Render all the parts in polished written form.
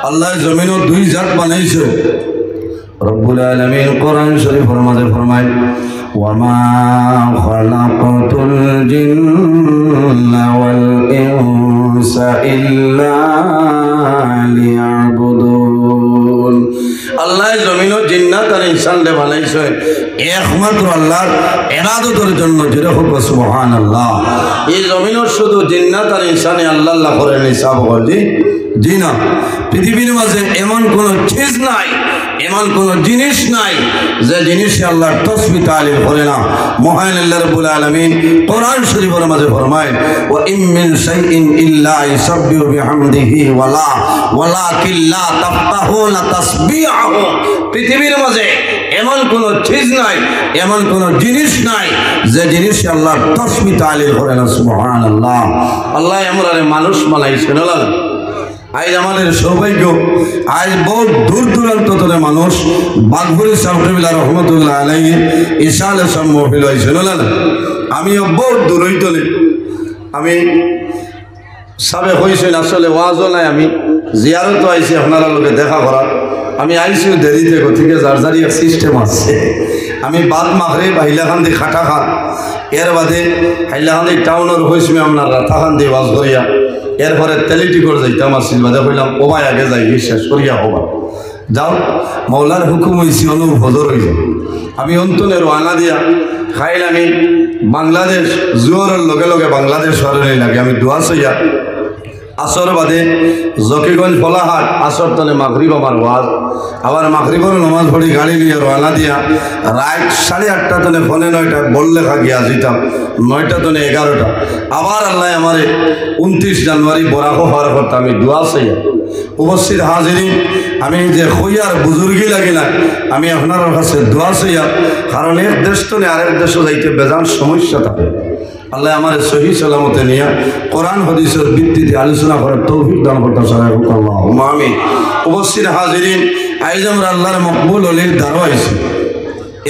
আল্লাহ জমিনও দুই জাত বানাইছে রব্বুল আলামিন কোরআন শরীফের মাঝে ফরমায় ওয়ামা খালাকাতুল জিন্না ওয়াল ইনসা ইল্লা লিয়াবুদুন। আল্লাহ জমিনও জিন্নাত আর ইনসানকে বানাইছে একমাত্র আল্লাহর ইবাদতের জন্য। যেরকম সুবহানাল্লাহ। এই জমিনের শুধু জিন্নাত আর ইনসানে আল্লাহ আল্লাহ করে হিসাব করে জি না। পৃথিবীর মাঝে এমন কোন চিজ নাই, এমন কোন জিনিস নাই যে জিনিসে আল্লাহর তাসবিহ তালিল করে না। মহান আল্লাহ রাব্বুল আলামিন কোরআন শরীফের মাঝে ফরমায় ওয়া ইম মিন শাইইন ইল্লা ইউসাব্বিহু বিহামদিহি ওয়ালাকিন লা তাফকাহুনা তাসবিহাহু। পৃথিবীর মাঝে এমন কোন চিজ নাই, এমন কোন জিনিস নাই যে জিনিসে আল্লাহর তাসবিহ তালিল করে না। সুবহানাল্লাহ। আল্লাহ আমরারে মানুষ বানাইছেন। আজ আমাদের সৌভাগ্য, আজ বহু দূর দূরান্ত ধরে মানুষ বাগপুরি সাহেবুল্লাহ রহমতুল্লাহ আলাইহি ইশালে সম্মুখীন হয়েছিল। আমিও বহু দূর হইতলে আমি সাবেক হয়েছেন। আসলে ওয়াজও নাই, আমি জিয়ারতও আইসি আপনারা লোকে দেখা করার। আমি আইসিও দেরিতে গতিকে যার যারি এক সিস্টেম আছে। আমি বাদ মাগরিব হাইলাকান্দি খাটা খান, এর বাদে হাইলাকান্দি টাউনের হয়েছি আপনার রাতাকান্দি ওয়াজ করিয়া, এরপরে তেলিটিকর যাইতাম আসছিল। বাদে কইলাম ওবাই আগে যাই শেষ করিয়া হবা যাও। মৌলার হুকুম হয়েছি অনু হজর হয়ে যাও। আমি অন্তনে রওনা দিয়া খাইল। আমি বাংলাদেশ জোয়ারের লগে লগে বাংলাদেশ শহরে লাগে। আমি দোয়া সইয়া আসর বাদে জকিগঞ্জ ফলাহাট আসর তনে মাগরিব আমার ওয়াজ। আবার মাগরিবর নমাজ পড়ি গাড়ি নিয়ে রওনা দিয়া রাত 8:30 তনে ফোনে 9টা বললে গিয়া যেতাম 9টা তনে 11টা। আবার আল্লাহ আমারে 29 জানুয়ারি বরাক হওয়ার কথা আমি দোয়া সইয়া উপস্থিত হাজিরিন। আমি যে হইয়ার বুজুর্গি লাগে না, আমি আপনার কাছে দোয়া সইয়া। কারণ এক দেশ তনে আরেক দেশও যাইতে বেজান সমস্যা থাকে। আল্লাহ আমার সহি সালামতে নিয়ে কোরআন হাদিসের ভিত্তিতে আলোচনা করার তৌফিক দান করতে চাই। আল্লাহুম্মা আমিন। উপস্থিত হাজিরিন, আজ আমরা আল্লাহর মকবুল ওলির দ্বারা আইছি।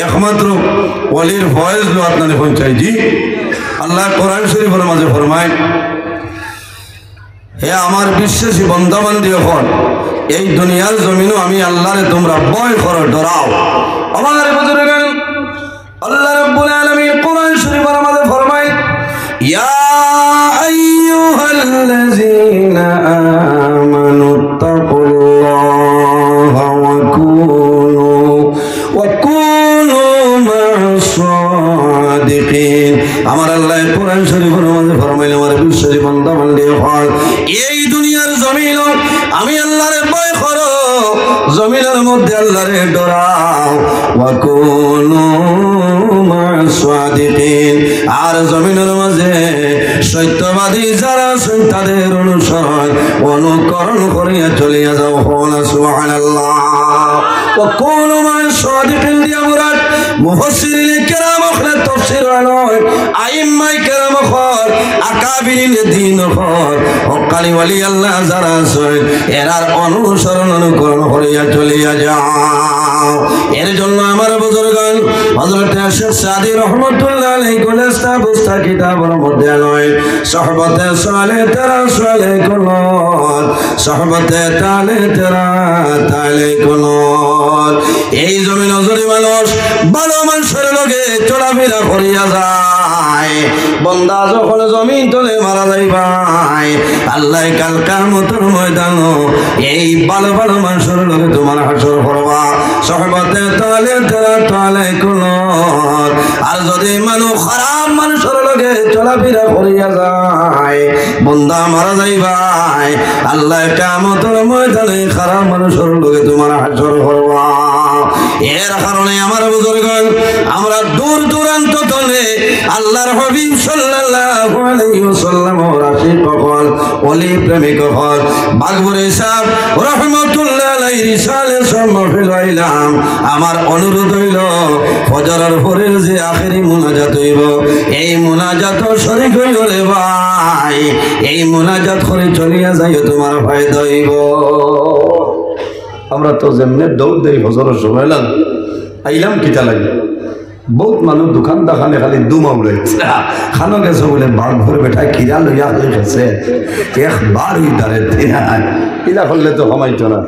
একমাত্র ওলির ফয়েজ লো আপনাদের পৌঁছাই জি। আল্লাহ কোরআন শরীফের মাঝে ফরমায় হে আমার বিশ্বাসী বন্দাবান্দি হন, এই দুনিয়ার জমিনও আমি আল্লাহরে তোমরা ভয় করো, ডরাও। আমার বুজুর্গান আল্লাহ রাব্বুল আলামিন কোরআন শরীফের মাঝে ফরমায় ইয়া আইয়ুহাল্লাযীনা আমানুত্তাকুল্লাহা ওয়া কুনু মা'আস সাদিকিন। আমার আল্লাহ কোরআন শরীফের মাঝে ফরমাইলেন আমার বিশ্বাসী বান্দা বান্দি হল, এই দুনিয়ার জমিন আমি আল্লাহরে ভয় করো, জমিনের মধ্যে আল্লাহরে ডরাও। ওয়া কুনু মা'আস সাদিকিন। আর জমিনের মাঝে সত্যবাদী যারা তাদের অনুকরণ করিয়া চলিয়া যাও। সুবহানাল্লাহ। ওয়া কুনু মা'আস সাদিকিন দিয়া মুরাদ মুফাসসিরিনে কেরাম আখলে তাফসীর নয়, আইম্মায়ে কেরাম হল, আকাবিরিনে দ্বীন হল, হক্কানি ওয়ালি আল্লাহ যারা আছে এরার অনুকরণ করিয়া চলিয়া যাও। এর জন্য আমার বুজুর্গান হযরত শেখ সাদী রাহমাতুল্লাহ আলাইহি কলেস্তা বুস্তা কিতাবের মধ্যে নয় সহবতে সালে তেরা সালে কুলত, সহবতে তালে তেরা তালে কুলত। এই জমিন যদি মানুষ ভালো মানুষের লগে চলাফেরা করিয়া যায়, বন্দা যখন জমিন তলে মারা যাইবাই, আল্লাহ কাল কিয়ামতের ময়দান এই ভালো ভালো মানুষের লগে তোমার হাসর করবা। সহবতে তালে তেরা তালে কুলত। আর যদি মানুষ খারাপ মানুষের লগে চলাফেরা করিয়া যায়, বন্দা মারা যাইবাই, আল্লাহ কিয়ামতের ময়দানে খারাপ মানুষের লগে তোমার হাসর করবা। এর কারণে আমার বুজুর্গগণ আমরা দূর দূরান্ত তলে আল্লাহর হাবিব সাল্লাল্লাহু আলাইহি ওয়াসাল্লাম রাশিদ হল, ওলি প্রেমিক হল, বাগবুরি সাহেব রাহমাতুল্লাহ আলাইহি রিসালে সম্মানিত হইলাম। আমার অনুরোধ হইল ফজরের পরের যে আখেরি মুনাজাত হইব, এই মুনাজাত শরীক হইলে ভাই, এই মুনাজাত করে চলিয়া যাই তোমার ফায়দা হইব। আমরা তো যেমনি দৌড় দেই ফজরের সময় আইলাম কিতা লাগে, বহুত মানুষ দোকান দাখানে খালি দুমা উড়াইছে, খানো গেছে বলে বাঘ ভরে বেটা কিরা লইয়া হয়ে গেছে একবার দাঁড়ে ইলা করলে তো কমাইতো না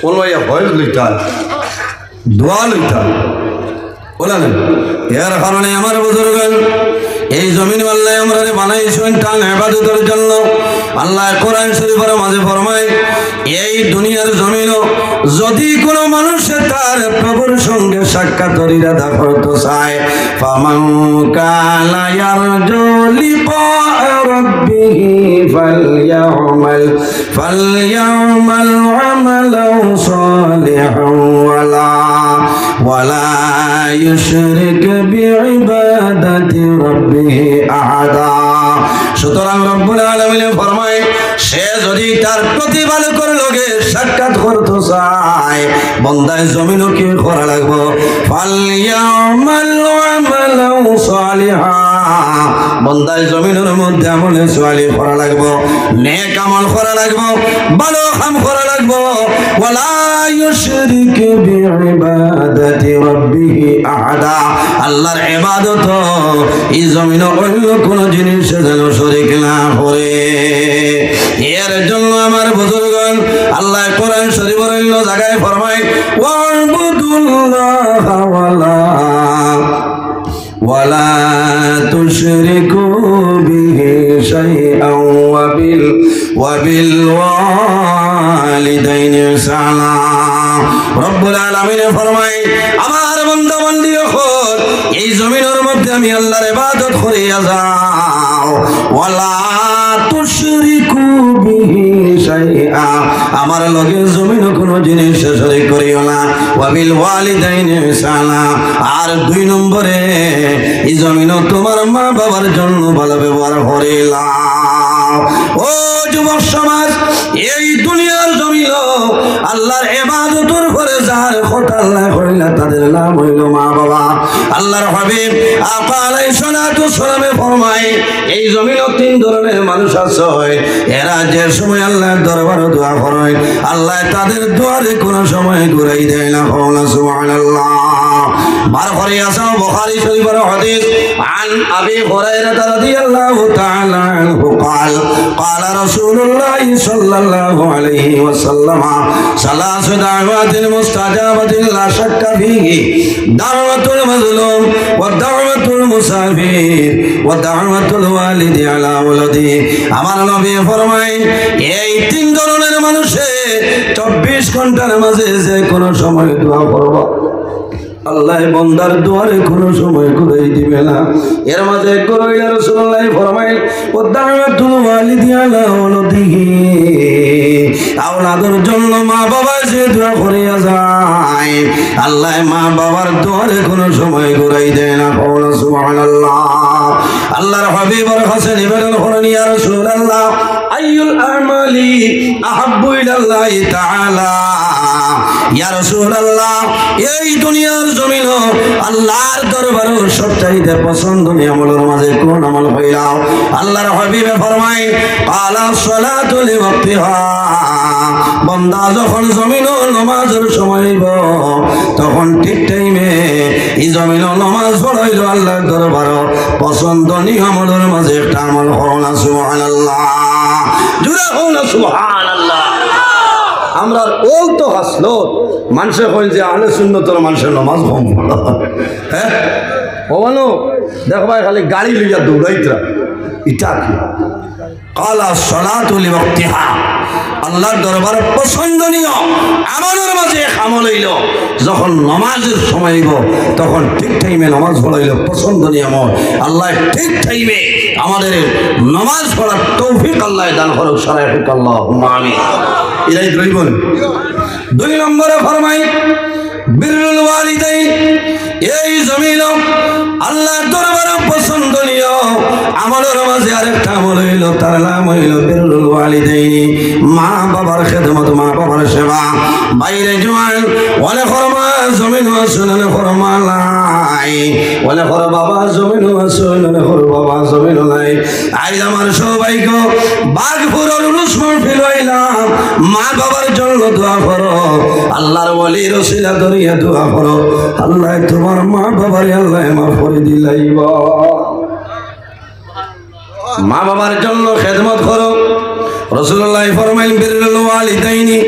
ওলাইয়া ভয়েস লইতা দোয়া লইতা বলা না এর কারণে আমার বুজুর্গ এই জমিন আল্লাহ আমরা বানাইছেন টান ইবাদতের জন্য আল্লাহ কোরআন শরীফের মাঝে ফরমায় এই দুনিয়ার জমিন যদি কোনো মানুষের তার প্রভুর সঙ্গে সাক্ষাৎ ইরাদা করতে চায় ফামান কানা ইয়ারজু লিকা রাব্বিহি ফালইয়ামাল আমালান সালিহান ওয়ালা ইউশরিক বিইবাদাতি রাব্বিহি আহাদা। সুতরাং রব্বুল আলামিন ফরমায় সে যদি তার প্রতিপালকের লগে সাক্ষাৎ করতে চায় বান্দায় জমিনও কি করা লাগবে ফালইয়ামাল আমালান সালিহা বান্দায় জমিনের মধ্যে আমলে সালিহ করা লাগবে নেক আমল করা লাগবে ভালো কাম করা লাগবে ওয়ালা ইউশরিক বিইবাদাতি রাব্বিহি আহাদা আল্লাহর ইবাদত এই জমিনে অন্য কোন জিনিস যেন শরীক না করে। এর জন্য আমার বুজুর্গগণ আল্লাহ কোরআন শরীফের অন্য জায়গায় ফরমায় ওয়া'বুদুল্লাহা ওয়ালা তুশরিকু বিহি শাইআন ওয়া বিল ওয়ালিদাইনি ইহসানা। রব্বুল আলামিন ফরমায় আমার বান্দা বান্দি হল এই জমিনের মধ্যে আমি আল্লাহর ইবাদত করিয়া যাও ওয়ালা তুশরিকু বিহি শাইআ আমার লগে জমিন কোন জিনিস শরীক করিও না ওয়া বিল ওয়ালিদাইনি ইহসানা আর 2 নম্বরে এই জমিন তোমার মা বাবার জন্য ভালো ব্যবহার করিলা। ও যুবক সমাজ এই দুনিয়ার জমিন আল্লাহর ইবাদতের করে যার কথা আল্লাহ করিলা তাদের নাম হইল মা বাবা। আল্লাহর হাবিব আকা আলাইহিস সালাতু সালামে ফরমায় এই জমিনে 3 ধরনের মানুষ আছে এরা যে সময় আল্লাহর দরবারে দোয়া করে আল্লাহ তাদের দোয়ারে কোনো সময় ঘুরাই দেয় না। সুবহানাল্লাহ। বার করে আসা বুখারী শরীফের হাদিস عن ابي هريره رضي الله تعالى عنه قال قال رسول الله صلى الله عليه وسلم ثلاث دعوات مستجابة لا شك فيه دعوة المظلوم ودعوة المسافر ودعوة الوالد على ولده আমার নবী ফরমায় এই 3 ধরনের মানুষে 24 ঘন্টার মাঝে যে কোনো সময় দোয়া করবে আল্লাহ বান্দার দুয়ারে কোনো সময় ঘুরাই দিবে না। এর মাঝে কইলা রাসূলুল্লাহ ফরমাইল ওয়াদাওয়াতুল ওয়ালিদি আলা ওয়ালিদিহি আওলাদের জন্য মা বাবা যে দোয়া করিয়া যায় আল্লাহ মা বাবার দুয়ারে কোনো সময় ঘুরাই দেয় না। সুবহানাল্লাহ। আল্লাহর হাবিবের কাছে নিবেদন করেন ইয়া রাসূলুল্লাহ আইয়ুল আমালি আহাব্বু ইলাল্লাহি তাআলা ইয়া রাসূলুল্লাহ এই দুনিয়ার জমিন আল্লাহর দরবারে সবচাইতে পছন্দনীয় আমলের মাঝে কোন আমল হইলাও আল্লাহর হাবিবে ফরমায় আলা সালাতু লিওয়াক্তিহা বান্দা যখন জমিন নামাজের সময় হইব তখন ঠিক টাইমে এই জমিন নামাজ পড়াইলো আল্লাহর দরবারে পছন্দনীয় আমলের মাঝে একটা আমল হলো সুবহানাল্লাহ। জুড়ে হলো সুবহানাল্লাহ। আমরা ওল তো হাসলো মানুষে কইল যে আহলে সুন্নতের মানুষের নামাজ কম হ্যাঁ ওনো দেখবাই খালি গাড়ি লইয়া দৌড়াইতরা এটা কি কালা সালাতু লিওয়াক্তিহা আল্লাহর দরবারে পছন্দনীয় আমলের মাঝে আমল হইল যখন নামাজের সময় হইব তখন ঠিক টাইমে নামাজ পড়াইল পছন্দনীয় আমল আল্লাহ ঠিক টাইমে আমাদের নামাজ পড়ার তৌফিক আল্লাহ দান করুক সারাই হোক আল্লাহুম্মা আমিন। এরাই রইবন। 2 নম্বরে ফরমাই বিররুল ওয়ালিদাইন এই জমিন আল্লাহর দরবারে পছন্দনীয় আমলের মাঝে আরেকটা আমল হইল তার নাম হইল বিররুল ওয়ালিদাইন মা বাবার খেদমত মা বাবার সেবা। বাইরে জওয়ান ওয়ালে ফরমা জমিন আসলে ফরমা লাই ওয়ালে ফর বাবা জমিন আসলে ফর বাবা জমিন লাই আইজ আমার সবাইকে বাগপুরের উরুস মাহফিল হইলাম মা বাবার জন্য দোয়া করো আল্লাহর ওলির ওসিলা ধরিয়া দোয়া করো আল্লাহ তোমার মা বাবার আল্লাহ মাফ করে দিলাইব। মা বাবার জন্য খেদমত করো রাসূলুল্লাহ ফরমাইলেন বিরুল ওয়ালিদাইনি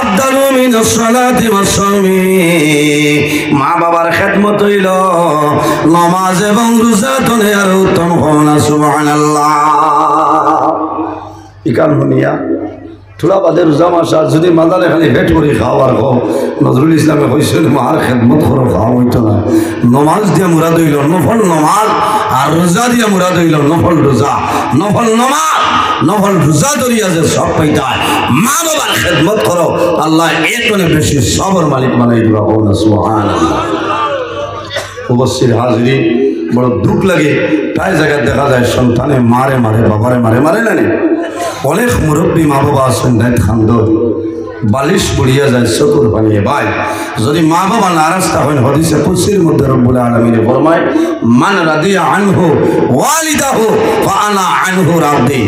আফদালু মিনাস সালাতি ওয়াস সাওমি। মা বাবার খেদমত হইল নামাজ এবং রোজা থেকে আর উত্তম হয় না। সুবহানাল্লাহ। ইকান হনিয়া থোড়া বাদে রোজা মাসা যদি মাদারে খালি হেট করে খাওয়ার হোক নজরুল ইসলামে হয়েছিল মার খেদমত করো খাওয়া হইতো না। নমাজ দিয়ে মুরাদ হইল নফল নমাজ, আর রোজা দিয়ে মুরাদ হইল নফল রোজা। নফল নমাজ নফল রোজা ধরিয়া যে সব পাইতায় মা বাবার খেদমত করো, আল্লাহ এর কোনে বেশি সবর মালিক বানাই দিবা। সুবহানাল্লাহ। উপস্থিত হাজিরি, বড় দুঃখ লাগে প্রায় জায়গায় দেখা যায় সন্তানে মারে মারে বাবারে মারে মারে না। অনেক মুরব্বী মা বাবা আছেন দায়িত্ব খান্দ বালিশ পড়িয়া যায় চকুর পানিয়ে ভাই। যদি মা বাবা নারাজ থাকেন হদিসে কুদসির মধ্যে রব্বুল আলামিন ফরমায় মান রাদিয়া আনহু ওয়ালিদাহু ফাআনা আনহু রাদি।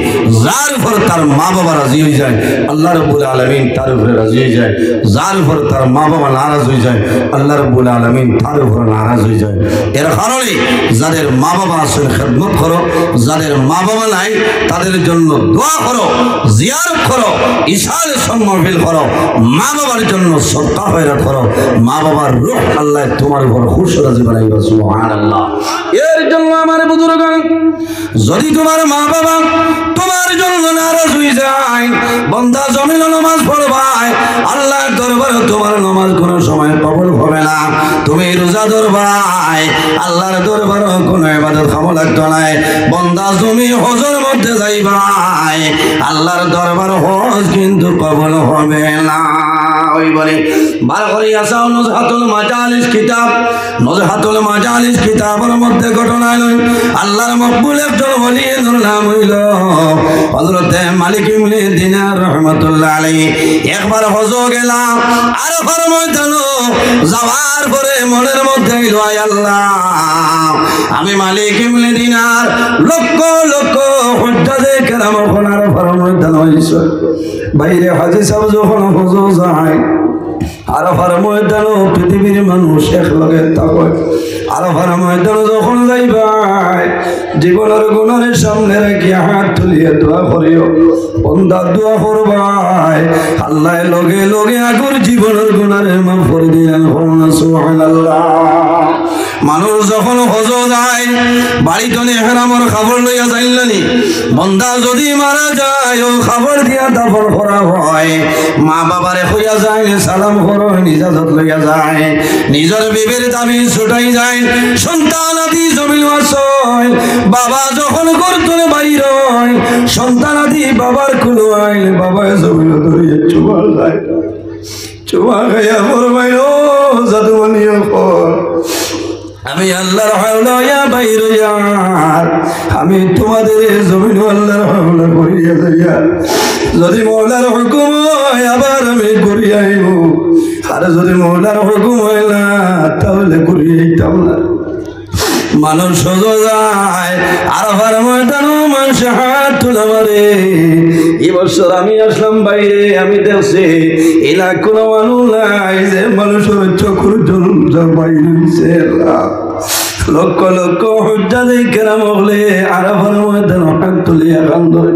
যার উপর তার মা বাবা রাজি হয়ে যায় আল্লাহ রব্বুল আলামিন তার উপরে রাজি হয়ে যায়। যার উপর তার মা বাবা নারাজ হয়ে যায় আল্লাহ রব্বুল আলামিন তার উপরে নারাজ হয়ে যায়। এর কারণে যাদের মা বাবা আছেন খেদমত করো, যাদের মা বাবা নাই তাদের জন্য দোয়া করো, জিয়ারত করো, ইশারে সম্মানশীল করো, মা বাবার জন্য সদকা খয়রাত করো। মা বাবার রূহ আল্লাহ তোমার উপর খুশ রাজি বানাইবা। সুবহানাল্লাহ। এর জন্য আমার বুজুর্গগণ, যদি তোমার মা বাবা তোমার জন্য নারাজ হয়ে যায়, বান্দা জমিন নামাজ পড়বাই, আল্লাহর দরবারে তোমার নামাজ কোনো সময় কবুল হবে না। তুমি রোজা ধরবাই, আল্লাহর দরবারে কোনো ইবাদত খামো লাগতো না। বান্দা তুমি হজের মধ্যে যাইবাই, আল্লাহর দরবার হজ কিন্তু কবুল হবে না। ওই বলে বার করে আসাও নজহাতুল মাজালিস কিতাব। নজহাতুল মাজালিস কিতাবের মধ্যে ঘটনা নয় আল্লাহর মকবুল একজন ওলির নাম হইল হযরত মালিক ইবনে দিনার রাহমাতুল্লাহ আলাইহি। একবার হজ গেলাম আরাফার ময়দানে যাওয়ার পরে মনের মধ্যে হইল আয় আল্লাহ, আমি মালিক ইবনে দিনার লক্ষ লক্ষ হুজ্জাজে কেরাম ওখানে আরাফার ময়দানে হইছে। বাইরে হাজী সাহেব যখন হজ যায় আরাফার ময়দানে পৃথিবীর মানুষ একলগে থাকে। আরাফার ময়দানে যখন যাইবাই জীবনের গুণের সামনে রেখে হাত তুলিয়ে দোয়া করিও, বন্দা দোয়া করবাই আল্লাহ লগে লগে আগর জীবনের গুণের মাফ করে দিলেন। সুবহানাল্লাহ। মানুষ যখন হজ যায় বাড়িতে এহরামর খবর লইয়া যাইলানি, বন্দা যদি মারা যায় ও খবর দিয়া দাফন করা হয়, মা বাবারে হইয়া যায় সালাম করো, নিজাজত লইয়া যায়, নিজের বিবির দাবি ছুটাই যায়, সন্তান আদি জমিন আসয়। বাবা যখন গর্তনে বাইর হয় সন্তান আদি বাবার কুলো আইন, বাবায় জমিন ধরিয়ে চুমা যায়, চুমা খাইয়া পড়বাই ও জাদুমানিও কর আমি আল্লাহর হাওলা বাইর ইয়ার, আমি তোমাদের জমিন আল্লাহর হাওলা করিয়া যাইয়া যদি মওলার হুকুম হয় আবার আমি করিয়া আইব, আর যদি মওলার হুকুম হয় না তাহলে করিয়া আইতাম না। মানুষ সোজা যায় আরাফার ময়দানে মানুষ হাত তুলে মারে। এই বছর আমি আসলাম বাইরে, আমি দেখছি এলা কোনো মানুষ নাই যে মানুষের চোখের জন্য বাইরে হইছে। লক্ষ লক্ষ হুজ্জাজে কেরাম হলে আরাফার ময়দানে হাত তুলিয়া কান ধরে